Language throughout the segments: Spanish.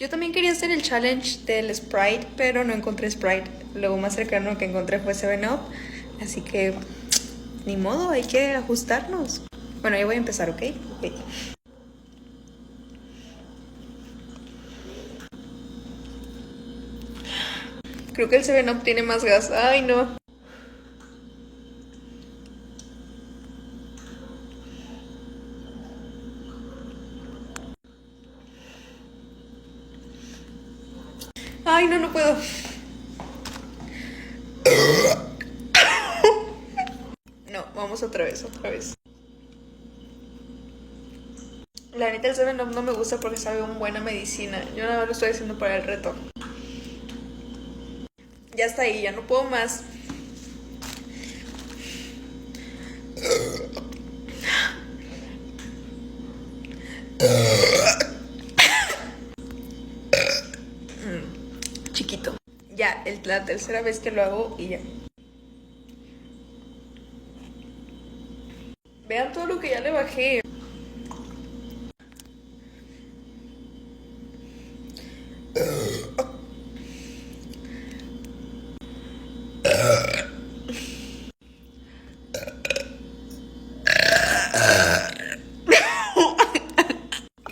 Yo también quería hacer el challenge del Sprite, pero no encontré Sprite. Lo más cercano que encontré fue 7-Up. Así que, ni modo, hay que ajustarnos. Bueno, yo voy a empezar, ¿ok? Ok. Creo que el 7-Up tiene más gas. Ay, no. Ay, no, no puedo. No, vamos otra vez, otra vez. La neta, el 7-Up no me gusta porque sabe una buena medicina. Yo nada más lo estoy haciendo para el reto. Ya está ahí, ya no puedo más. Chiquito. Ya, la tercera vez que lo hago y ya. Vean todo lo que ya le bajé.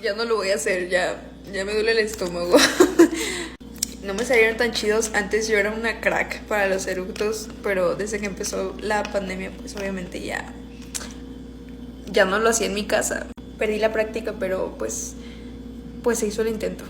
Ya no lo voy a hacer, ya me duele el estómago. No me salieron tan chidos. Antes yo era una crack para los eructos, pero desde que empezó la pandemia, pues obviamente ya no lo hacía en mi casa. Perdí la práctica, pero pues se hizo el intento.